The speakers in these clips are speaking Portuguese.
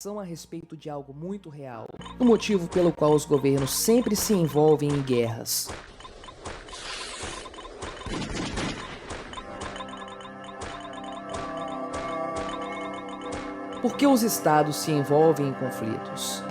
São a respeito de algo muito real, o motivo pelo qual os governos sempre se envolvem em guerras. Por que os estados se envolvem em conflitos?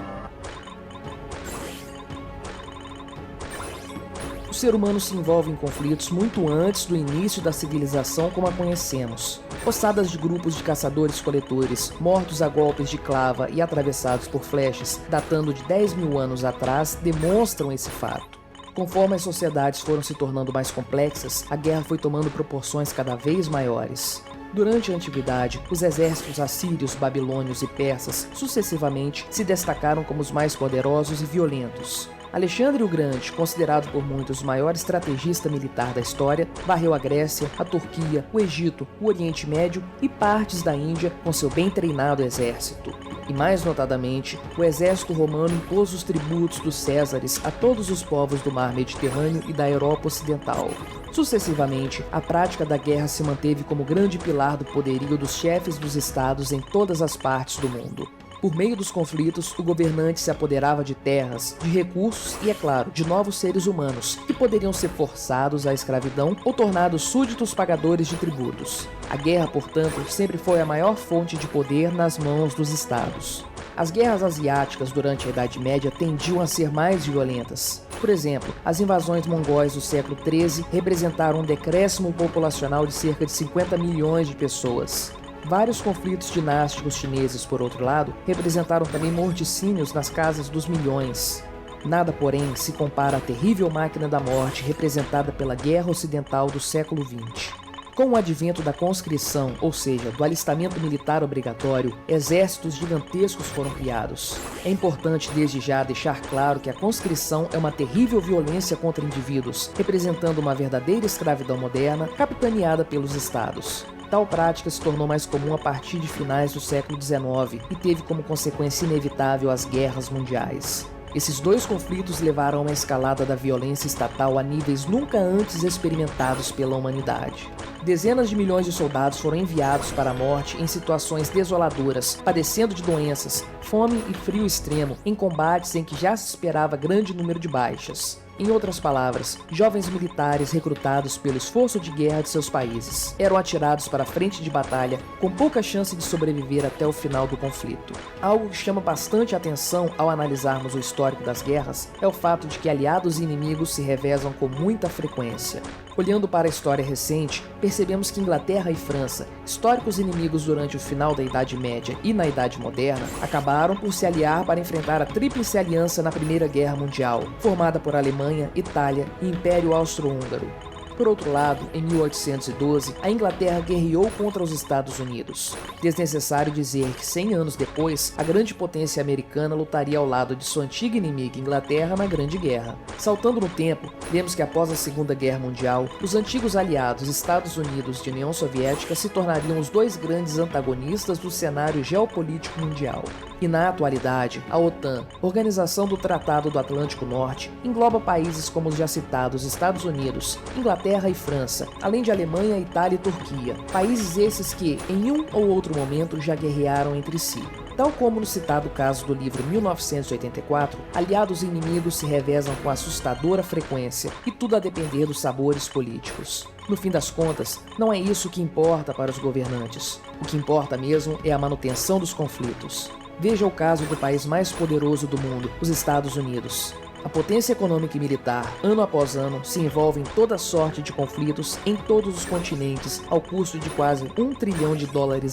O ser humano se envolve em conflitos muito antes do início da civilização como a conhecemos. Ossadas de grupos de caçadores-coletores, mortos a golpes de clava e atravessados por flechas, datando de 10.000 anos atrás, demonstram esse fato. Conforme as sociedades foram se tornando mais complexas, a guerra foi tomando proporções cada vez maiores. Durante a antiguidade, os exércitos assírios, babilônios e persas, sucessivamente, se destacaram como os mais poderosos e violentos. Alexandre o Grande, considerado por muitos o maior estrategista militar da história, varreu a Grécia, a Turquia, o Egito, o Oriente Médio e partes da Índia com seu bem treinado exército. E mais notadamente, o exército romano impôs os tributos dos Césares a todos os povos do mar Mediterrâneo e da Europa Ocidental. Sucessivamente, a prática da guerra se manteve como grande pilar do poderio dos chefes dos estados em todas as partes do mundo. Por meio dos conflitos, o governante se apoderava de terras, de recursos e, é claro, de novos seres humanos, que poderiam ser forçados à escravidão ou tornados súditos pagadores de tributos. A guerra, portanto, sempre foi a maior fonte de poder nas mãos dos estados. As guerras asiáticas durante a Idade Média tendiam a ser mais violentas. Por exemplo, as invasões mongóis do século XIII representaram um decréscimo populacional de cerca de 50 milhões de pessoas. Vários conflitos dinásticos chineses, por outro lado, representaram também morticínios nas casas dos milhões. Nada, porém, se compara à terrível máquina da morte representada pela Guerra Ocidental do século XX. Com o advento da conscrição, ou seja, do alistamento militar obrigatório, exércitos gigantescos foram criados. É importante desde já deixar claro que a conscrição é uma terrível violência contra indivíduos, representando uma verdadeira escravidão moderna, capitaneada pelos estados. Tal prática se tornou mais comum a partir de finais do século XIX e teve como consequência inevitável as guerras mundiais. Esses dois conflitos levaram a uma escalada da violência estatal a níveis nunca antes experimentados pela humanidade. Dezenas de milhões de soldados foram enviados para a morte em situações desoladoras, padecendo de doenças, fome e frio extremo, em combates em que já se esperava grande número de baixas. Em outras palavras, jovens militares recrutados pelo esforço de guerra de seus países eram atirados para a frente de batalha com pouca chance de sobreviver até o final do conflito. Algo que chama bastante atenção ao analisarmos o histórico das guerras é o fato de que aliados e inimigos se revezam com muita frequência. Olhando para a história recente, percebemos que Inglaterra e França, históricos inimigos durante o final da Idade Média e na Idade Moderna, acabaram por se aliar para enfrentar a Tríplice Aliança na Primeira Guerra Mundial, formada por Alemanha, Itália e Império Austro-Húngaro. Por outro lado, em 1812, a Inglaterra guerreou contra os Estados Unidos. Desnecessário dizer que 100 anos depois, a grande potência americana lutaria ao lado de sua antiga inimiga Inglaterra na Grande Guerra. Saltando no tempo, vemos que após a Segunda Guerra Mundial, os antigos aliados Estados Unidos e União Soviética se tornariam os dois grandes antagonistas do cenário geopolítico mundial. E na atualidade, a OTAN, Organização do Tratado do Atlântico Norte, engloba países como os já citados Estados Unidos, Inglaterra e França, além de Alemanha, Itália e Turquia, países esses que, em um ou outro momento, já guerrearam entre si. Tal como no citado caso do livro 1984, aliados e inimigos se revezam com assustadora frequência, e tudo a depender dos sabores políticos. No fim das contas, não é isso que importa para os governantes. O que importa mesmo é a manutenção dos conflitos. Veja o caso do país mais poderoso do mundo, os Estados Unidos. A potência econômica e militar, ano após ano, se envolve em toda sorte de conflitos em todos os continentes, ao custo de quase $1 trilhão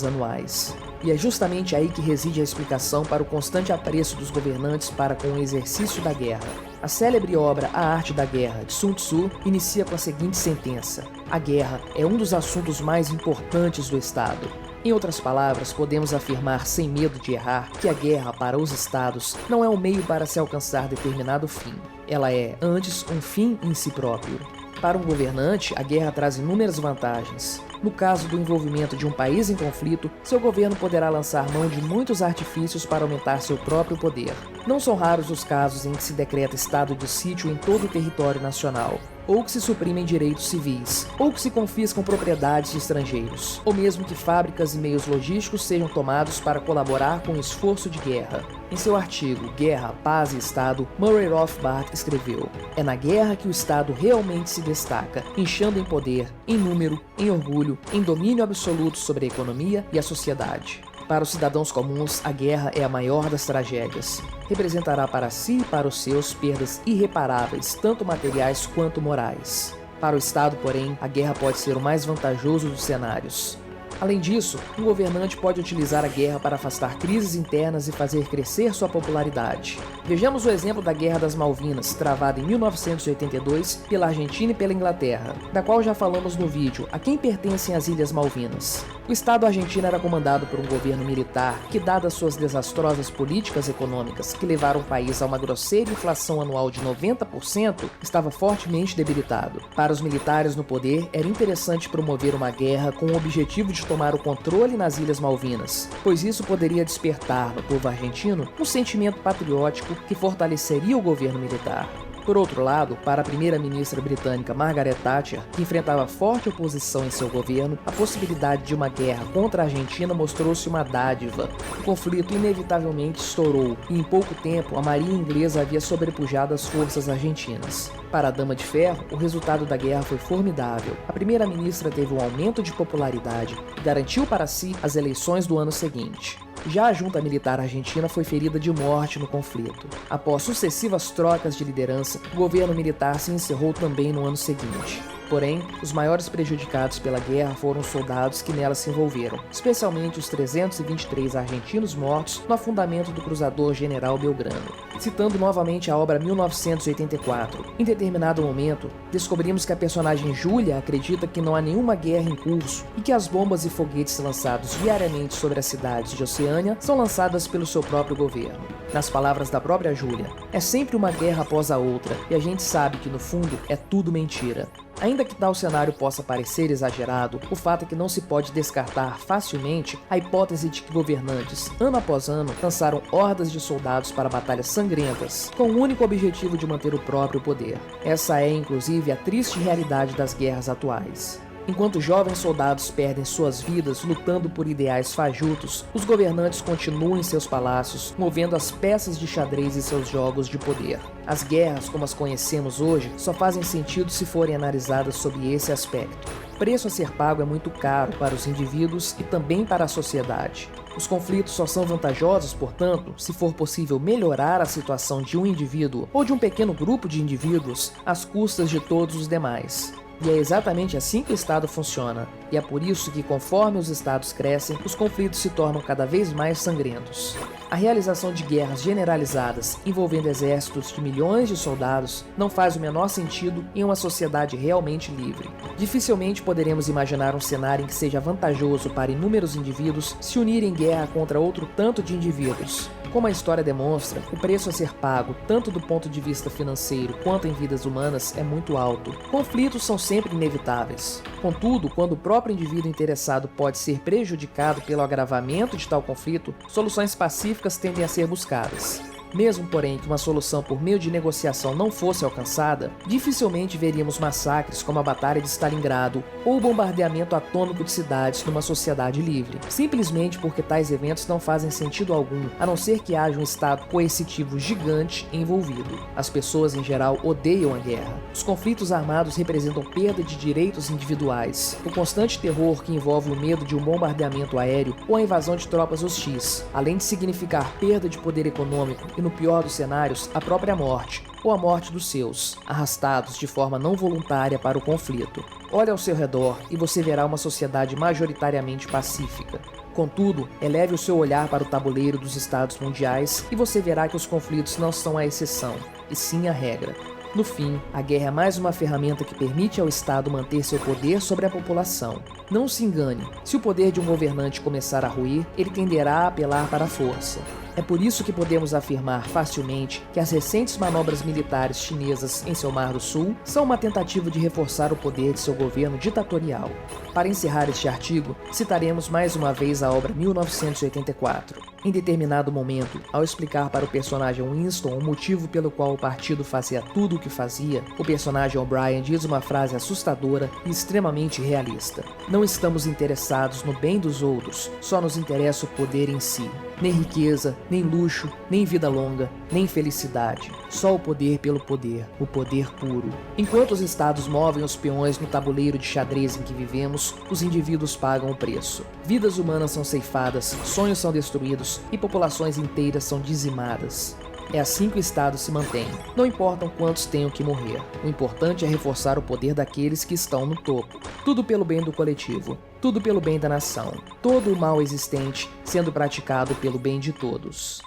anuais. E é justamente aí que reside a explicação para o constante apreço dos governantes para com o exercício da guerra. A célebre obra A Arte da Guerra, de Sun Tzu, inicia com a seguinte sentença: a guerra é um dos assuntos mais importantes do Estado. Em outras palavras, podemos afirmar sem medo de errar que a guerra para os estados não é um meio para se alcançar determinado fim. Ela é, antes, um fim em si próprio. Para um governante, a guerra traz inúmeras vantagens. No caso do envolvimento de um país em conflito, seu governo poderá lançar mão de muitos artifícios para aumentar seu próprio poder. Não são raros os casos em que se decreta estado de sítio em todo o território nacional. ou que se suprimem direitos civis, ou que se confiscam propriedades de estrangeiros, ou mesmo que fábricas e meios logísticos sejam tomados para colaborar com o esforço de guerra. Em seu artigo Guerra, Paz e Estado, Murray Rothbard escreveu: é na guerra que o Estado realmente se destaca, inchando em poder, em número, em orgulho, em domínio absoluto sobre a economia e a sociedade. Para os cidadãos comuns, a guerra é a maior das tragédias. Representará para si e para os seus perdas irreparáveis, tanto materiais quanto morais. Para o Estado, porém, a guerra pode ser o mais vantajoso dos cenários. Além disso, um governante pode utilizar a guerra para afastar crises internas e fazer crescer sua popularidade. Vejamos o exemplo da Guerra das Malvinas, travada em 1982 pela Argentina e pela Inglaterra, da qual já falamos no vídeo A Quem Pertencem as Ilhas Malvinas. O Estado argentino era comandado por um governo militar que, dadas suas desastrosas políticas econômicas que levaram o país a uma grosseira inflação anual de 90%, estava fortemente debilitado. Para os militares no poder, era interessante promover uma guerra com o objetivo de tomar o controle nas Ilhas Malvinas, pois isso poderia despertar no povo argentino um sentimento patriótico que fortaleceria o governo militar. Por outro lado, para a primeira-ministra britânica Margaret Thatcher, que enfrentava forte oposição em seu governo, a possibilidade de uma guerra contra a Argentina mostrou-se uma dádiva. O conflito inevitavelmente estourou e em pouco tempo a marinha inglesa havia sobrepujado as forças argentinas. Para a Dama de Ferro, o resultado da guerra foi formidável. A primeira-ministra teve um aumento de popularidade e garantiu para si as eleições do ano seguinte. Já a junta militar argentina foi ferida de morte no conflito. Após sucessivas trocas de liderança, o governo militar se encerrou também no ano seguinte. Porém, os maiores prejudicados pela guerra foram os soldados que nela se envolveram, especialmente os 323 argentinos mortos no afundamento do cruzador General Belgrano. Citando novamente a obra 1984, em determinado momento, descobrimos que a personagem Júlia acredita que não há nenhuma guerra em curso e que as bombas e foguetes lançados diariamente sobre as cidades de Oceânia são lançadas pelo seu próprio governo. Nas palavras da própria Júlia, é sempre uma guerra após a outra e a gente sabe que no fundo é tudo mentira. Ainda que tal cenário possa parecer exagerado, o fato é que não se pode descartar facilmente a hipótese de que governantes, ano após ano, lançaram hordas de soldados para batalhas sangrentas, com o único objetivo de manter o próprio poder. Essa é, inclusive, a triste realidade das guerras atuais. Enquanto jovens soldados perdem suas vidas lutando por ideais fajutos, os governantes continuam em seus palácios, movendo as peças de xadrez em seus jogos de poder. As guerras, como as conhecemos hoje, só fazem sentido se forem analisadas sob esse aspecto. O preço a ser pago é muito caro para os indivíduos e também para a sociedade. Os conflitos só são vantajosos, portanto, se for possível melhorar a situação de um indivíduo ou de um pequeno grupo de indivíduos às custas de todos os demais. E é exatamente assim que o Estado funciona, e é por isso que, conforme os Estados crescem, os conflitos se tornam cada vez mais sangrentos. A realização de guerras generalizadas envolvendo exércitos de milhões de soldados não faz o menor sentido em uma sociedade realmente livre. Dificilmente poderemos imaginar um cenário em que seja vantajoso para inúmeros indivíduos se unirem em guerra contra outro tanto de indivíduos. Como a história demonstra, o preço a ser pago, tanto do ponto de vista financeiro quanto em vidas humanas, é muito alto. Conflitos são sempre inevitáveis. Contudo, quando o próprio indivíduo interessado pode ser prejudicado pelo agravamento de tal conflito, soluções pacíficas tendem a ser buscadas. Mesmo, porém, que uma solução por meio de negociação não fosse alcançada, dificilmente veríamos massacres como a Batalha de Stalingrado ou o bombardeamento atômico de cidades numa sociedade livre, simplesmente porque tais eventos não fazem sentido algum, a não ser que haja um estado coercitivo gigante envolvido. As pessoas, em geral, odeiam a guerra. Os conflitos armados representam perda de direitos individuais, o constante terror que envolve o medo de um bombardeamento aéreo ou a invasão de tropas hostis, além de significar perda de poder econômico e, no pior dos cenários, a própria morte, ou a morte dos seus, arrastados de forma não voluntária para o conflito. Olhe ao seu redor e você verá uma sociedade majoritariamente pacífica. Contudo, eleve o seu olhar para o tabuleiro dos estados mundiais e você verá que os conflitos não são a exceção, e sim a regra. No fim, a guerra é mais uma ferramenta que permite ao Estado manter seu poder sobre a população. Não se engane, se o poder de um governante começar a ruir, ele tenderá a apelar para a força. É por isso que podemos afirmar facilmente que as recentes manobras militares chinesas em seu Mar do Sul são uma tentativa de reforçar o poder de seu governo ditatorial. Para encerrar este artigo, citaremos mais uma vez a obra 1984. Em determinado momento, ao explicar para o personagem Winston o motivo pelo qual o partido fazia tudo o que fazia, o personagem O'Brien diz uma frase assustadora e extremamente realista. Não estamos interessados no bem dos outros, só nos interessa o poder em si. Nem riqueza, nem luxo, nem vida longa, nem felicidade. Só o poder pelo poder, o poder puro. Enquanto os estados movem os peões no tabuleiro de xadrez em que vivemos, os indivíduos pagam o preço. Vidas humanas são ceifadas, sonhos são destruídos e populações inteiras são dizimadas. É assim que o Estado se mantém. Não importam quantos tenham que morrer. O importante é reforçar o poder daqueles que estão no topo. Tudo pelo bem do coletivo. Tudo pelo bem da nação. Todo o mal existente sendo praticado pelo bem de todos.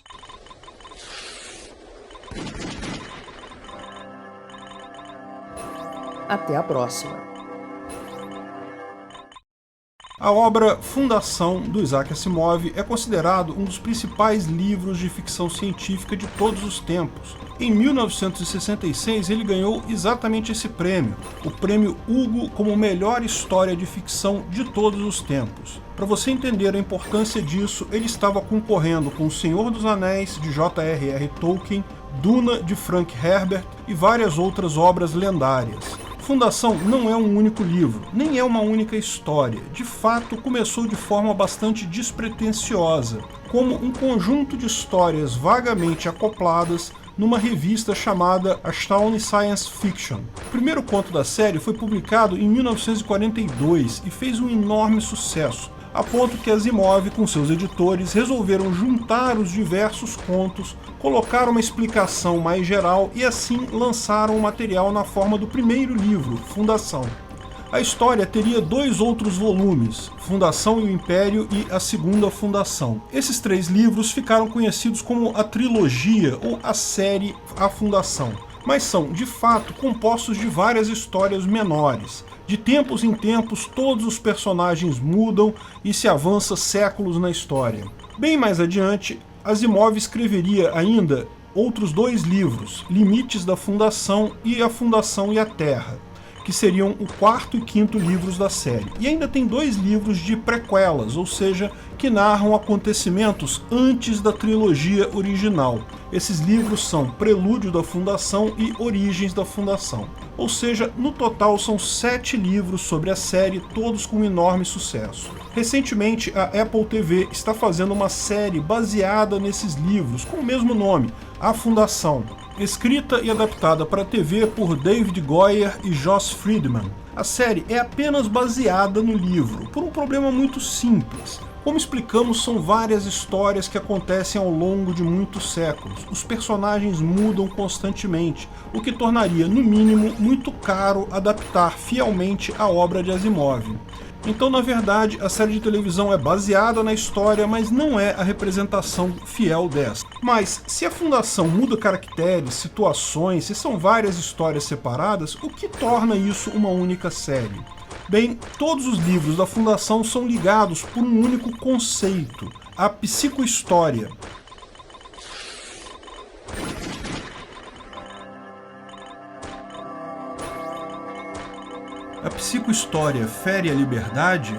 Até a próxima. A obra Fundação, do Isaac Asimov, é considerado um dos principais livros de ficção científica de todos os tempos. Em 1966, ele ganhou exatamente esse prêmio, o Prêmio Hugo como melhor história de ficção de todos os tempos. Para você entender a importância disso, ele estava concorrendo com O Senhor dos Anéis, de J.R.R. Tolkien, Duna, de Frank Herbert e várias outras obras lendárias. Fundação não é um único livro, nem é uma única história. De fato, começou de forma bastante despretensiosa, como um conjunto de histórias vagamente acopladas numa revista chamada Astounding Science Fiction. O primeiro conto da série foi publicado em 1942 e fez um enorme sucesso, a ponto que Asimov, com seus editores, resolveram juntar os diversos contos, colocar uma explicação mais geral e assim lançaram o material na forma do primeiro livro, Fundação. A história teria 2 outros volumes, Fundação e o Império e A Segunda Fundação. Esses 3 livros ficaram conhecidos como a trilogia ou a série A Fundação, mas são, de fato, compostos de várias histórias menores. De tempos em tempos, todos os personagens mudam e se avança séculos na história. Bem mais adiante, Asimov escreveria ainda outros 2 livros, Limites da Fundação e A Fundação e a Terra, que seriam o 4º e 5º livros da série. E ainda tem 2 livros de prequelas, ou seja, que narram acontecimentos antes da trilogia original. Esses livros são Prelúdio da Fundação e Origens da Fundação. Ou seja, no total são 7 livros sobre a série, todos com enorme sucesso. Recentemente, a Apple TV está fazendo uma série baseada nesses livros, com o mesmo nome, A Fundação, escrita e adaptada para a TV por David Goyer e Joss Friedman. A série é apenas baseada no livro, por um problema muito simples. Como explicamos, são várias histórias que acontecem ao longo de muitos séculos. Os personagens mudam constantemente, o que tornaria, no mínimo, muito caro adaptar fielmente a obra de Asimov. Então, na verdade, a série de televisão é baseada na história, mas não é a representação fiel dessa. Mas, se a Fundação muda caracteres, situações, se são várias histórias separadas, o que torna isso uma única série? Bem, todos os livros da Fundação são ligados por um único conceito, a psicohistória. A psicohistória fere a liberdade?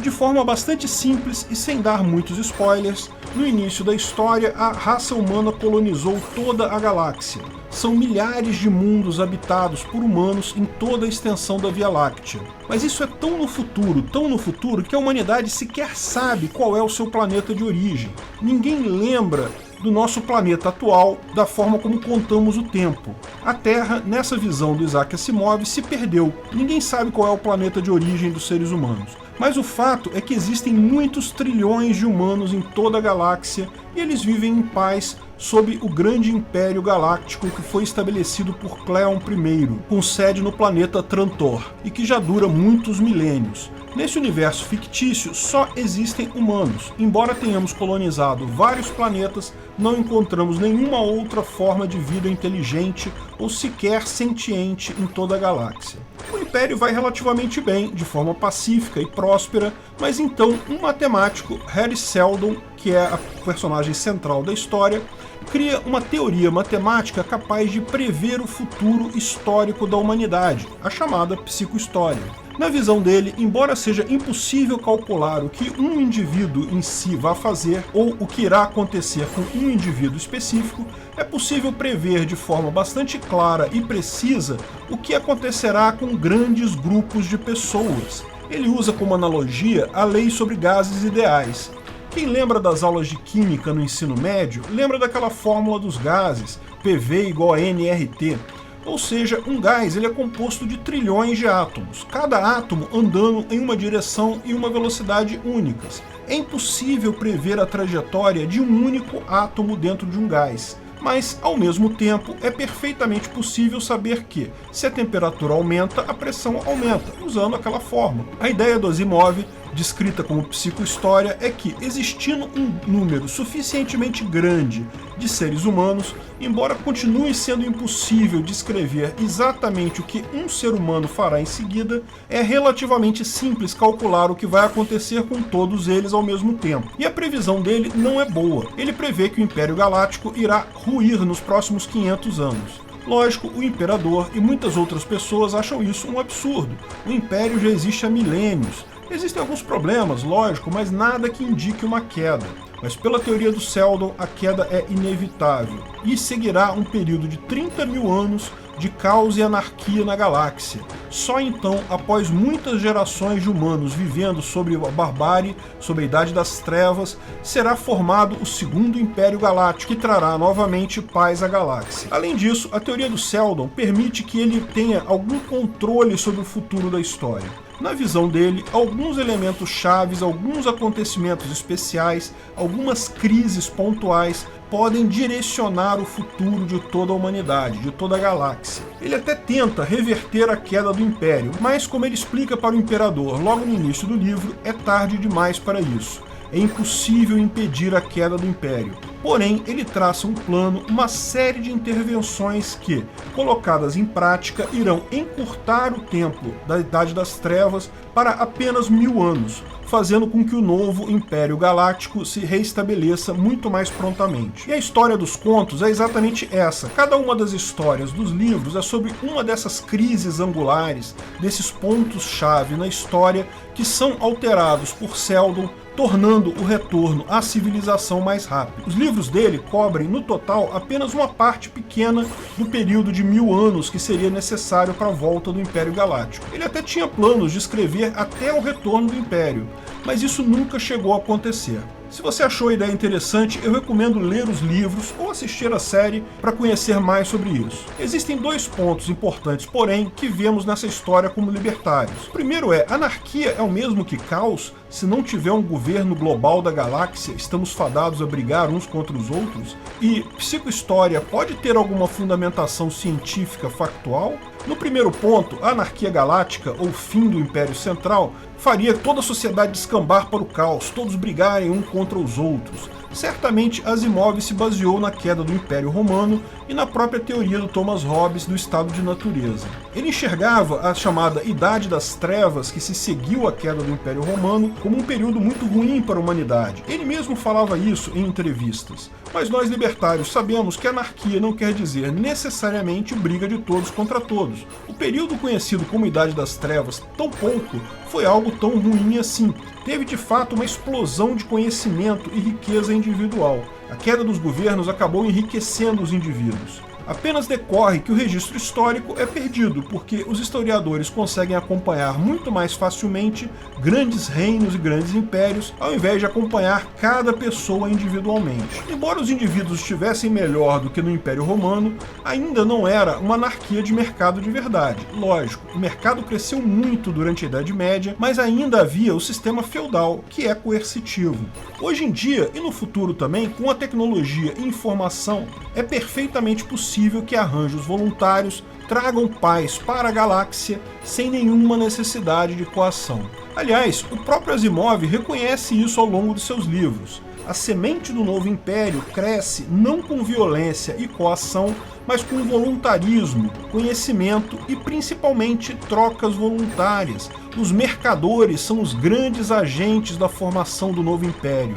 De forma bastante simples e sem dar muitos spoilers, no início da história a raça humana colonizou toda a galáxia. São milhares de mundos habitados por humanos em toda a extensão da Via Láctea. Mas isso é tão no futuro, que a humanidade sequer sabe qual é o seu planeta de origem. Ninguém lembra do nosso planeta atual, da forma como contamos o tempo. A Terra, nessa visão do Isaac Asimov, se perdeu. Ninguém sabe qual é o planeta de origem dos seres humanos. Mas o fato é que existem muitos trilhões de humanos em toda a galáxia e eles vivem em paz sob o grande Império Galáctico que foi estabelecido por Cleon I, com sede no planeta Trantor, e que já dura muitos milênios. Nesse universo fictício só existem humanos. Embora tenhamos colonizado vários planetas, não encontramos nenhuma outra forma de vida inteligente ou sequer sentiente em toda a galáxia. O Império vai relativamente bem, de forma pacífica e próspera, mas então um matemático, Harry Seldon, que é a personagem central da história, cria uma teoria matemática capaz de prever o futuro histórico da humanidade, a chamada psicohistória. Na visão dele, embora seja impossível calcular o que um indivíduo em si vai fazer ou o que irá acontecer com um indivíduo específico, é possível prever de forma bastante clara e precisa o que acontecerá com grandes grupos de pessoas. Ele usa como analogia a lei sobre gases ideais. Quem lembra das aulas de química no ensino médio, lembra daquela fórmula dos gases, PV igual a nRT. Ou seja, um gás ele é composto de trilhões de átomos, cada átomo andando em uma direção e uma velocidade únicas. É impossível prever a trajetória de um único átomo dentro de um gás. Mas, ao mesmo tempo, é perfeitamente possível saber que, se a temperatura aumenta, a pressão aumenta, usando aquela fórmula. A ideia do Asimov, descrita como psicohistória, é que, existindo um número suficientemente grande de seres humanos, embora continue sendo impossível descrever exatamente o que um ser humano fará em seguida, é relativamente simples calcular o que vai acontecer com todos eles ao mesmo tempo. E a previsão dele não é boa. Ele prevê que o Império Galáctico irá ruir nos próximos 500 anos. Lógico, o Imperador e muitas outras pessoas acham isso um absurdo. O Império já existe há milênios. Existem alguns problemas, lógico, mas nada que indique uma queda. Mas pela teoria do Seldon, a queda é inevitável e seguirá um período de 30 mil anos de caos e anarquia na galáxia. Só então, após muitas gerações de humanos vivendo sobre a barbárie, sobre a Idade das Trevas, será formado o Segundo Império Galáctico, que trará novamente paz à galáxia. Além disso, a teoria do Seldon permite que ele tenha algum controle sobre o futuro da história. Na visão dele, alguns elementos chaves, alguns acontecimentos especiais, algumas crises pontuais podem direcionar o futuro de toda a humanidade, de toda a galáxia. Ele até tenta reverter a queda do Império, mas como ele explica para o Imperador logo no início do livro, é tarde demais para isso. É impossível impedir a queda do Império. Porém, ele traça um plano, uma série de intervenções que, colocadas em prática, irão encurtar o tempo da Idade das Trevas para apenas 1000 anos, fazendo com que o novo Império Galáctico se reestabeleça muito mais prontamente. E a história dos contos é exatamente essa. Cada uma das histórias dos livros é sobre uma dessas crises angulares, desses pontos-chave na história que são alterados por Seldon, tornando o retorno à civilização mais rápido. Os livros dele cobrem, no total, apenas uma parte pequena do período de 1000 anos que seria necessário para a volta do Império Galáctico. Ele até tinha planos de escrever até o retorno do Império, mas isso nunca chegou a acontecer. Se você achou a ideia interessante, eu recomendo ler os livros ou assistir a série para conhecer mais sobre isso. Existem dois pontos importantes, porém, que vemos nessa história como libertários. O primeiro é, anarquia é o mesmo que caos? Se não tiver um governo global da galáxia, estamos fadados a brigar uns contra os outros? E psicohistória pode ter alguma fundamentação científica factual? No primeiro ponto, a anarquia galáctica, ou fim do Império Central, faria toda a sociedade descambar para o caos, todos brigarem um contra os outros. Certamente Asimov se baseou na queda do Império Romano e na própria teoria do Thomas Hobbes do estado de natureza. Ele enxergava a chamada Idade das Trevas, que se seguiu à queda do Império Romano, como um período muito ruim para a humanidade. Ele mesmo falava isso em entrevistas. Mas nós libertários sabemos que anarquia não quer dizer necessariamente briga de todos contra todos. O período conhecido como Idade das Trevas, tampouco foi algo tão ruim assim. Teve de fato uma explosão de conhecimento e riqueza individual. A queda dos governos acabou enriquecendo os indivíduos. Apenas decorre que o registro histórico é perdido, porque os historiadores conseguem acompanhar muito mais facilmente grandes reinos e grandes impérios, ao invés de acompanhar cada pessoa individualmente. Embora os indivíduos estivessem melhor do que no Império Romano, ainda não era uma anarquia de mercado de verdade. Lógico, o mercado cresceu muito durante a Idade Média, mas ainda havia o sistema feudal, que é coercitivo. Hoje em dia, e no futuro também, com a tecnologia e informação, é perfeitamente possível que arranjos voluntários tragam paz para a galáxia sem nenhuma necessidade de coação. Aliás, o próprio Asimov reconhece isso ao longo de seus livros. A semente do novo império cresce não com violência e coação, mas com voluntarismo, conhecimento e principalmente trocas voluntárias. Os mercadores são os grandes agentes da formação do novo império.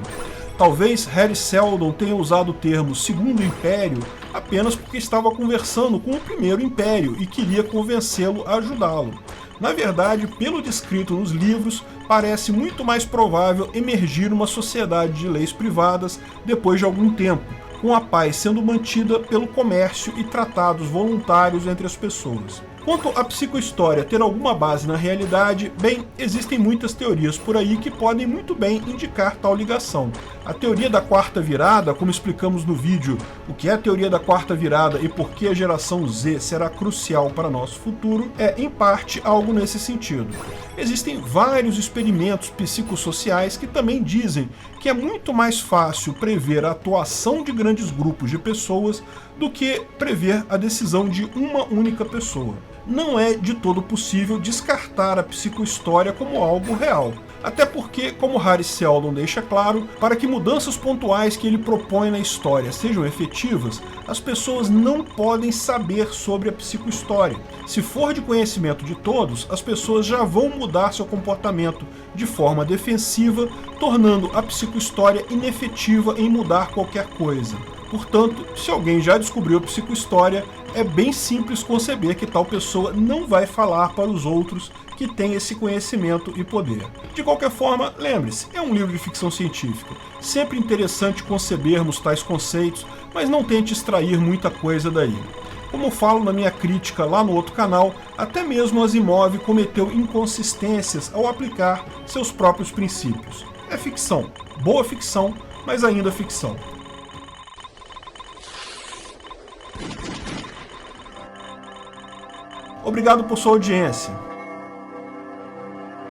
Talvez Hari Seldon tenha usado o termo Segundo Império apenas porque estava conversando com o Primeiro Império e queria convencê-lo a ajudá-lo. Na verdade, pelo descrito nos livros, parece muito mais provável emergir uma sociedade de leis privadas depois de algum tempo, com a paz sendo mantida pelo comércio e tratados voluntários entre as pessoas. Quanto à psicohistória ter alguma base na realidade, bem, existem muitas teorias por aí que podem muito bem indicar tal ligação. A teoria da quarta virada, como explicamos no vídeo o que é a teoria da quarta virada e por que a geração Z será crucial para nosso futuro, é em parte algo nesse sentido. Existem vários experimentos psicossociais que também dizem que é muito mais fácil prever a atuação de grandes grupos de pessoas do que prever a decisão de uma única pessoa. Não é de todo possível descartar a psicohistória como algo real. Até porque, como Hari Seldon deixa claro, para que mudanças pontuais que ele propõe na história sejam efetivas, as pessoas não podem saber sobre a psicohistória. Se for de conhecimento de todos, as pessoas já vão mudar seu comportamento de forma defensiva, tornando a psicohistória inefetiva em mudar qualquer coisa. Portanto, se alguém já descobriu a psicohistória, é bem simples conceber que tal pessoa não vai falar para os outros que têm esse conhecimento e poder. De qualquer forma, lembre-se, é um livro de ficção científica. Sempre interessante concebermos tais conceitos, mas não tente extrair muita coisa daí. Como falo na minha crítica lá no outro canal, até mesmo Asimov cometeu inconsistências ao aplicar seus próprios princípios. É ficção, boa ficção, mas ainda ficção. Obrigado por sua audiência.